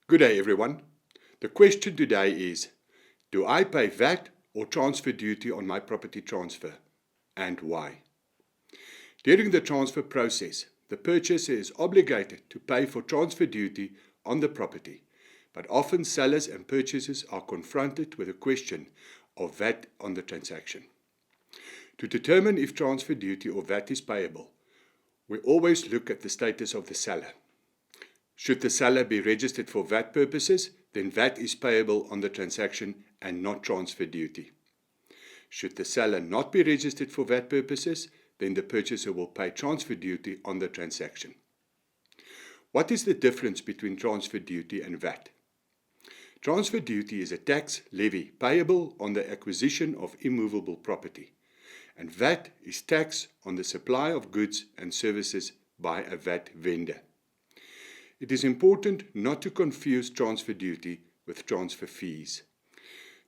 Good day everyone. The question today is, do I pay VAT or transfer duty on my property transfer, and why? During the transfer process, the purchaser is obligated to pay for transfer duty on the property, but often sellers and purchasers are confronted with the question of VAT on the transaction. To determine if transfer duty or VAT is payable, we always look at the status of the seller. Should the seller be registered for VAT purposes, then VAT is payable on the transaction and not transfer duty. Should the seller not be registered for VAT purposes, then the purchaser will pay transfer duty on the transaction. What is the difference between transfer duty and VAT? Transfer duty is a tax levy payable on the acquisition of immovable property, and VAT is tax on the supply of goods and services by a VAT vendor. It is important not to confuse transfer duty with transfer fees.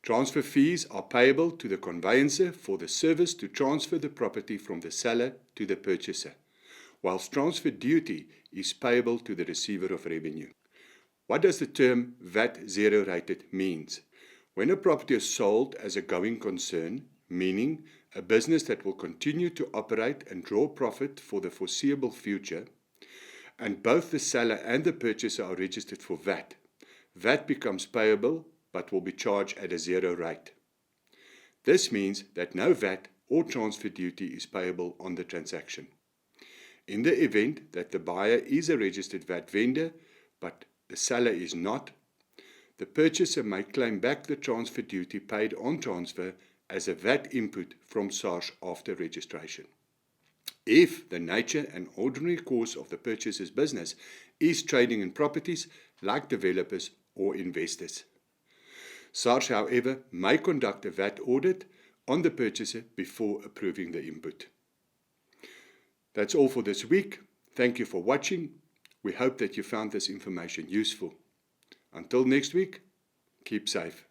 Transfer fees are payable to the conveyancer for the service to transfer the property from the seller to the purchaser, whilst transfer duty is payable to the receiver of revenue. What does the term VAT zero rated means? When a property is sold as a going concern, meaning a business that will continue to operate and draw profit for the foreseeable future, and both the seller and the purchaser are registered for VAT, VAT becomes payable but will be charged at a zero rate. This means that no VAT or transfer duty is payable on the transaction. In the event that the buyer is a registered VAT vendor but the seller is not, the purchaser may claim back the transfer duty paid on transfer as a VAT input from SARS after registration, if the nature and ordinary course of the purchaser's business is trading in properties like developers or investors. SARS, however, may conduct a VAT audit on the purchaser before approving the input. That's all for this week. Thank you for watching. We hope that you found this information useful. Until next week, keep safe.